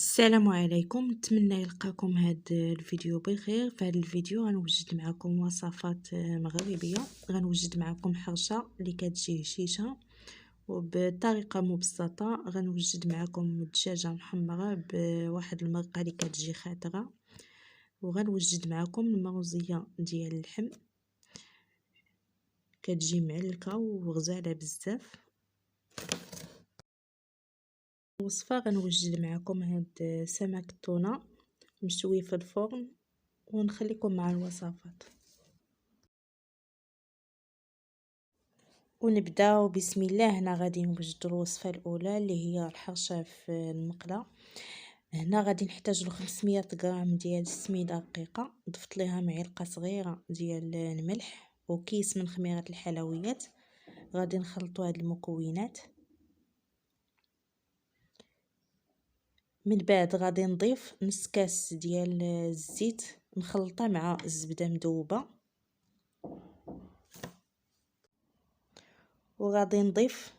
السلام عليكم، نتمنى يلقاكم هاد الفيديو بخير. في هذا الفيديو غنوجد معكم وصفات مغربيه. غنوجد معكم حرشه اللي كتجي هشيشه وبطريقه مبسطه. غنوجد معكم دجاجه محمره بواحد المرقه اللي كتجي خاطره، وغنوجد معكم المروزيه ديال اللحم كتجي معلكه وغزاله بزاف. الوصفه غنوجد معكم هاد سمك التونه مشوي في الفرن، ونخليكم مع الوصفات. ونبداو بسم الله. هنا غادي نوجدوا الوصفه الاولى اللي هي الحرشه في المقله. هنا غادي نحتاج له 500 غرام ديال السميده رقيقه، ضفت ليها معلقه صغيره ديال الملح وكيس من خميره الحلويات. غادي نخلطوا هاد المكونات. من بعد غادي نضيف نص كاس ديال الزيت مخلطه مع الزبده مذوبه، وغادي نضيف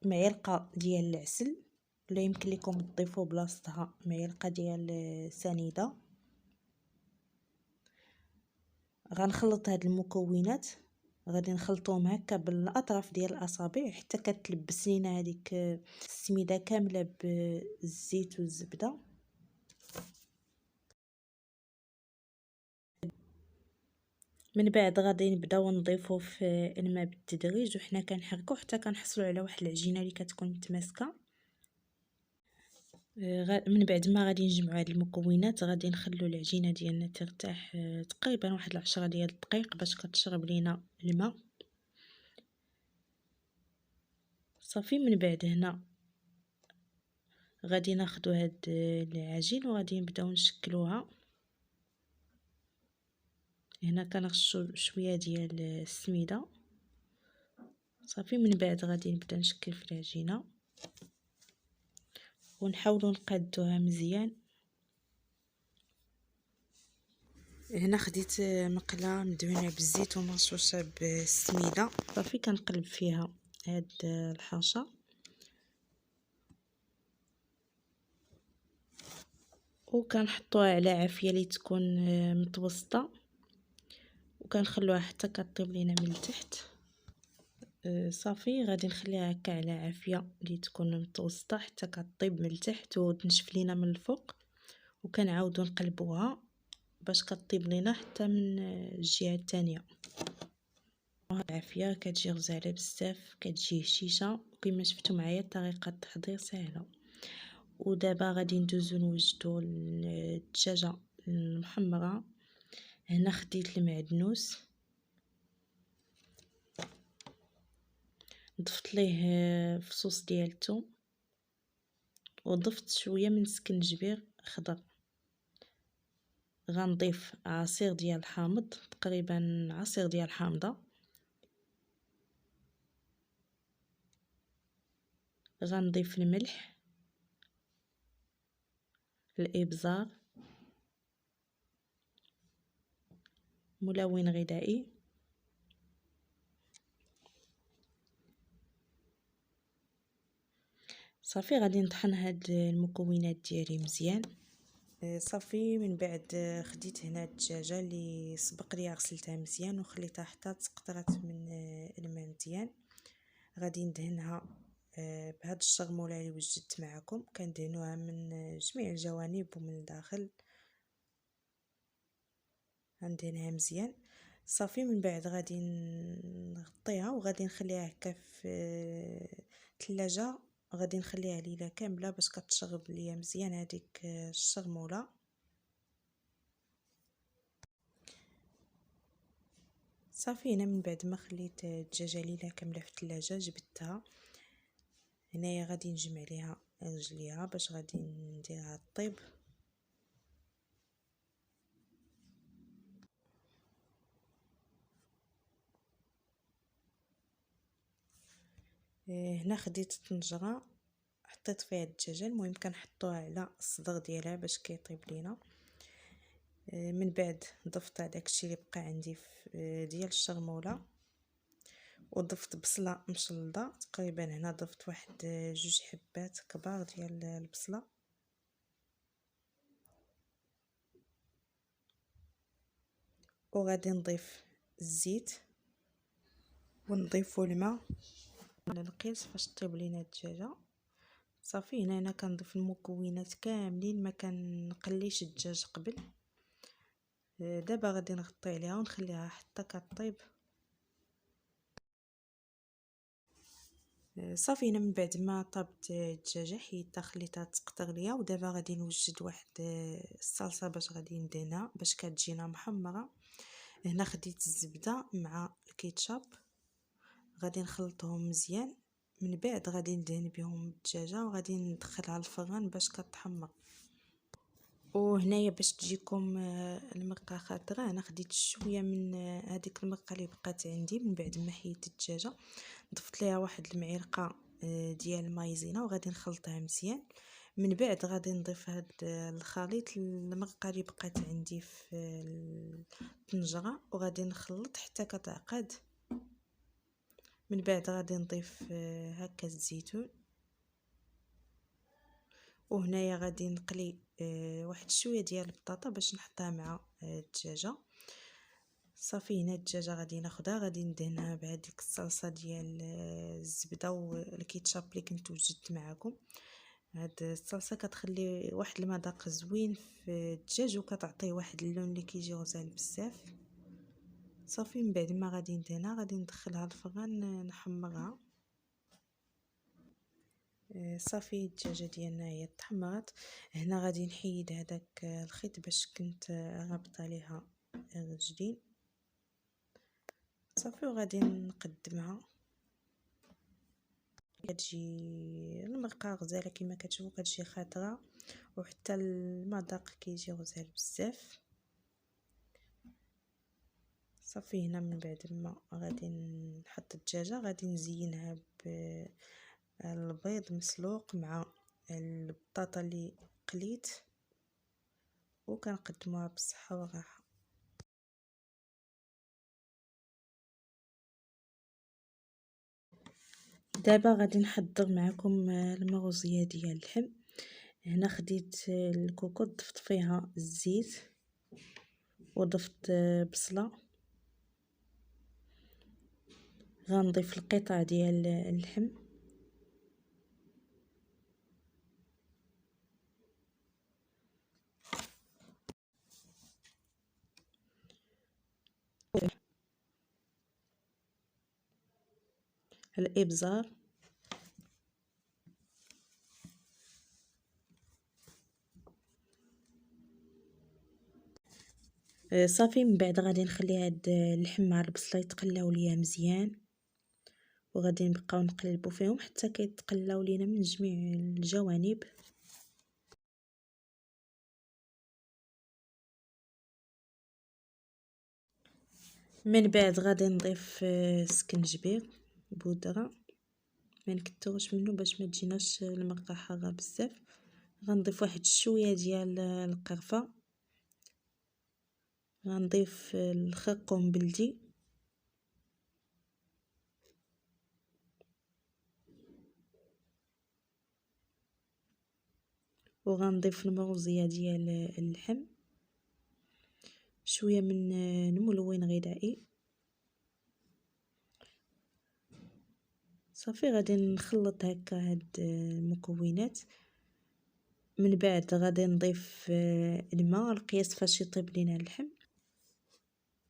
معلقه ديال العسل، ولا يمكن لكم تضيفوا بلاصتها معلقه ديال سنيده. غنخلط هاد المكونات، غادي نخلطوهم هكا بالاطراف ديال الاصابع حتى كتلبس لينا هذيك السميده كامله بالزيت والزبده. من بعد غادي نبداو نضيفو في الماء بالتدريج، وحنا كنحركو حتى كنحصلوا على واحد العجينه اللي كتكون متماسكه. من بعد ما غادي نجمعوا هاد المكونات غادي نخلو العجينه ديالنا ترتاح تقريبا واحد 10 ديال الدقائق باش كتشرب لينا الماء صافي. من بعد هنا غادي ناخدو هاد العجين وغادي نبداو نشكلوها. هنا كنغشو شويه ديال السميده صافي. من بعد غادي نبدا نشكل في العجينه ونحاولوا نقادوها مزيان. هنا خديت مقله مدهونه بالزيت ومرشوشه بالسميده صافي. كنقلب فيها هاد الحرشه وكنحطوها على عافيه اللي تكون متوسطه، وكنخلوها حتى كطيب لينا من التحت صافي. غادي نخليها هكا على عافيه اللي تكون متوسطه حتى كطيب من التحت وتنشف لينا من الفوق، وكنعاودو نقلبوها باش كطيب لينا حتى من الجهه الثانيه. العافيه كتجي غزاله بزاف، كتجي هشيشه وكما شفتوا معايا طريقه التحضير سهله. ودابا غادي ندوزو نوجدو الدجاجه المحمره. هنا خديت المعدنوس ضفت ليه فصوص ديال الثوم، وضفت شويه من سكنجبير خضر. غنضيف عصير ديال الحامض، تقريبا عصير ديال الحامضه. غنضيف الملح، الابزار، ملون غذائي، صافي. غادي نطحن هاد المكونات ديالي مزيان صافي. من بعد خديت هنا الدجاجه اللي سبق لي غسلتها مزيان وخليتها حتى تقطرات من الماء مزيان. غادي ندهنها بهاد الشرموله اللي وجدت معكم، كندهنوها من جميع الجوانب ومن الداخل. غندهنها مزيان صافي. من بعد غادي نغطيها وغادي نخليها هكا في الثلاجه. غادي نخليها ليله كامله باش كتشرب ليا مزيان هذيك الشرموله. صافي. هنا من بعد ما خليت الدجاجه ليله كامله في الثلاجه جبدتها. هنايا غادي نجمع ليها رجليها باش غادي نديرها طيب. هنا خديت طنجره حطيت فيها الدجاجه. المهم كنحطوها على الصدر ديالها باش كيطيب لينا. من بعد ضفت داكشي اللي بقى عندي ديال الشرموله، وضفت بصله مشلضه تقريبا. هنا ضفت واحد 2 حبات كبار ديال البصله. وغادي نضيف الزيت ونضيفو الماء على القياس فاش طيب لينا الدجاجه. صافي هنا انا كنضيف المكونات كاملين، ما كنقليش الدجاج قبل. دابا غادي نغطي عليها ونخليها حتى كطيب. صافي هنا من بعد ما طابت الدجاجه حيدتها خليتها تقطر ليا، ودابا غادي نوجد واحد الصلصه باش غادي ندهنها باش كتجينا محمره. هنا خديت الزبده مع الكيتشاب، غادي نخلطهم مزيان، من بعد غادي ندهن بهم الدجاجه وغادي ندخلها للفران باش كتحمر. وهنايا باش تجيكم المرقه خضراء، انا خديت شويه من هذيك المرقه اللي بقات عندي من بعد ما حيدت الدجاجه، ضفت ليها واحد المعلقه ديال المايزينا وغادي نخلطها مزيان. من بعد غادي نضيف هاد الخليط المرقه اللي بقات عندي في الطنجره وغادي نخلط حتى كتعقد. من بعد غادي نضيف هكا الزيتون، وهنايا غادي نقلي واحد شويه ديال البطاطا باش نحطها مع الدجاجه. صافي هنا الدجاجه غادي ناخدها غادي ندهنها بهذيك الصلصه ديال الزبده والكيتشاب اللي كنت وجدت معكم. هاد الصلصه كتخلي واحد المذاق زوين في الدجاج وكتعطيه واحد اللون اللي كيجي غزال بزاف. صافي من بعد ما غادي ندهنها غادي ندخلها الفران نحمرها. صافي الدجاجه ديالنا هي تحمرت. هنا غادي نحيد هذاك الخيط باش كنت رابطه ليها الرجلين. صافي وغادي نقدمها. كتجي المرقه غزاله كما كتشوفوا، كتجي خضراء وحتى المذاق كيجي غزال بزاف. صافي هنا من بعد ما غادي نحط الدجاجه غادي نزينها بالبيض مسلوق مع البطاطا اللي قليت، وكنقدموها بالصحه والراحه. دابا غادي نحضر معكم المغوزيه ديال اللحم. هنا خديت الكوكوط ضفت فيها الزيت وضفت بصله، غنضيف القطع ديال اللحم الابزار صافي. من بعد غادي نخلي هاد اللحم مع البصله يتقلاو ليا مزيان، وغادي نبقاو نقلبوا فيهم حتى كيتقلاو لينا من جميع الجوانب. من بعد غادي نضيف سكنجبير بودره، ما نكثروش منه باش ما تجيناش المرقه حاره بزاف. غنضيف واحد شويه ديال القرفه، غنضيف الخرقوم بلدي، وغنضيف المغوزيه ديال اللحم، شويه من الملون غذائي. صافي غادي نخلط هكا هاد المكونات. من بعد غادي نضيف الماء القياس فاش يطيب لينا اللحم،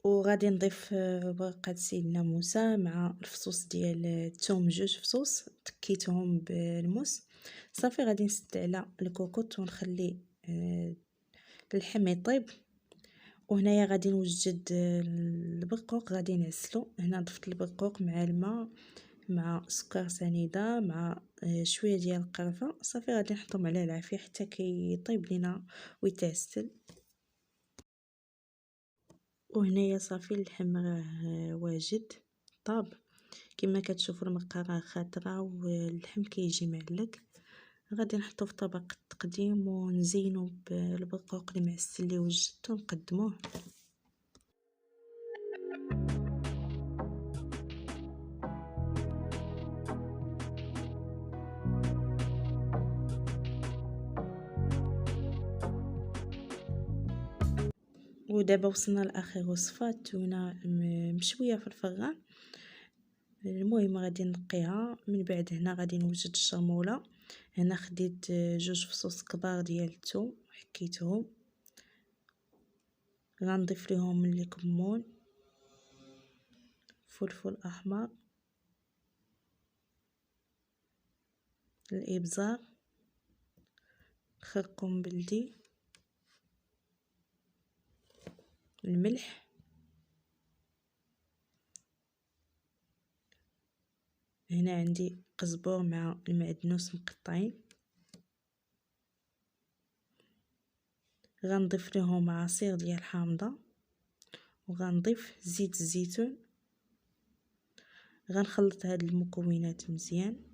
وغادي نضيف ورقه سيدنا موسى مع الفصوص ديال الثوم، 2 فصوص تكيتهم بالموس. صافي غادي نسد على الكوكوط ونخلي اللحم يطيب. وهنايا غادي نوجد البرقوق غادي نعسلو. هنا ضفت البرقوق مع الماء مع سكر سنيده مع شويه ديال القرفه. صافي غادي نحطهم على العافيه حتى كيطيب لينا ويتعسل. وهنايا صافي اللحم راه واجد طاب، كما كتشوفوا المرقه راه خضراء واللحم كيجي معلق. غادي نحطو في طبق التقديم ونزينو بالبرقوق اللي معسل اللي وجدته ونقدموه. ودابا وصلنا لاخر وصفه، التونه مشويه في الفران. المهم غادي نقيها، من بعد هنا غادي نوجد الشرموله. هنا خديت 2 فصوص كبار ديال الثوم حكيتهم، غنضيف ليهم الكمون، فلفل احمر، الابزار، خرقوم بلدي، الملح، هنا عندي قزبور مع المعدنوس مقطعين. غنضيف لهم عصير ديال الحامضه، وغنضيف زيت الزيتون. غنخلط هاد المكونات مزيان.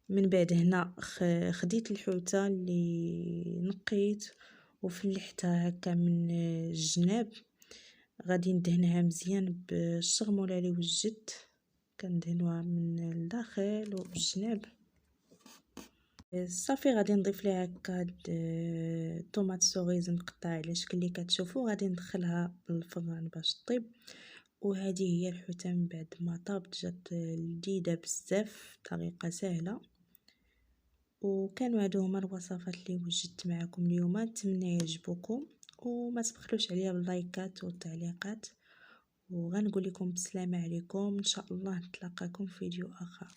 من بعد هنا خديت الحوته اللي نقيت وفلحتها هكا من الجناب، غادي ندهنها مزيان بالشرموله اللي وجدت، كندهنوها من الداخل والجناب. صافي غادي نضيف ليها هكا طوماط سوريز مقطع على شكل اللي كتشوفوا، غادي ندخلها للفران باش طيب. وهذه هي الحوته من بعد ما طابت، جات لذيذه بزاف، طريقه سهله. وكانوا هادو هما الوصفات اللي وجدت معكم اليوم، نتمنى يعجبوكم وما تبخلوش عليا باللايكات والتعليقات. وغنقول لكم بسلامه عليكم، ان شاء الله نتلاقاكم في فيديو اخر.